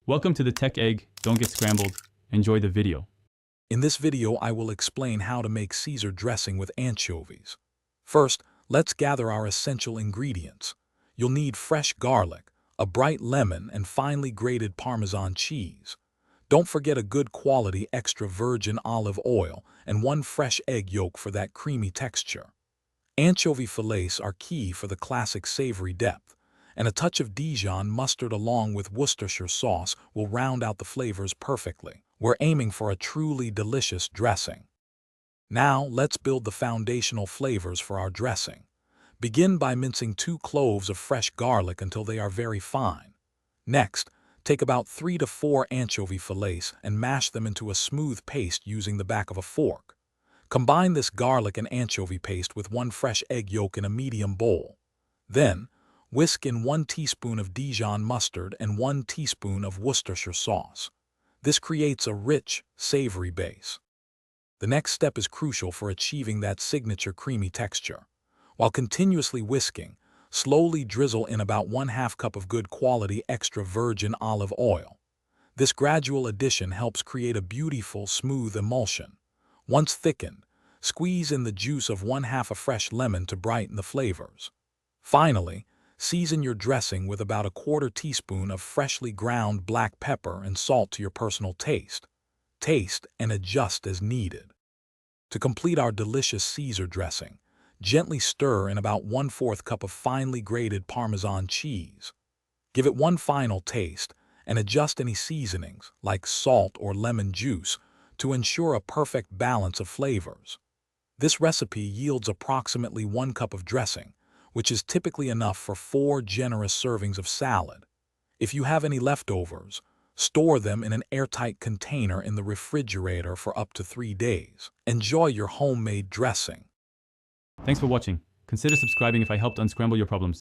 Welcome to the Tech Egg. Don't get scrambled. Enjoy the video. In this video, I will explain how to make Caesar dressing with anchovies. First, let's gather our essential ingredients. You'll need fresh garlic, a bright lemon, and finely grated Parmesan cheese. Don't forget a good quality extra virgin olive oil and one fresh egg yolk for that creamy texture. Anchovy fillets are key for the classic savory depth, and a touch of Dijon mustard along with Worcestershire sauce will round out the flavors perfectly. We're aiming for a truly delicious dressing. Now, let's build the foundational flavors for our dressing. Begin by mincing 2 cloves of fresh garlic until they are very fine. Next, take about 3 to 4 anchovy fillets and mash them into a smooth paste using the back of a fork. Combine this garlic and anchovy paste with 1 fresh egg yolk in a medium bowl. Then, whisk in 1 teaspoon of Dijon mustard and 1 teaspoon of Worcestershire sauce. This creates a rich, savory base. The next step is crucial for achieving that signature creamy texture. While continuously whisking, slowly drizzle in about 1/2 cup of good quality extra virgin olive oil. This gradual addition helps create a beautiful, smooth emulsion. Once thickened, squeeze in the juice of 1/2 a fresh lemon to brighten the flavors. Finally, season your dressing with about a 1/4 teaspoon of freshly ground black pepper and salt to your personal taste. Taste and adjust as needed. To complete our delicious Caesar dressing, gently stir in about 1/4 cup of finely grated Parmesan cheese. Give it one final taste and adjust any seasonings, like salt or lemon juice, to ensure a perfect balance of flavors. This recipe yields approximately 1 cup of dressing, which is typically enough for 4 generous servings of salad. If you have any leftovers, store them in an airtight container in the refrigerator for up to 3 days. Enjoy your homemade dressing. Thanks for watching. Consider subscribing if I helped unscramble your problems.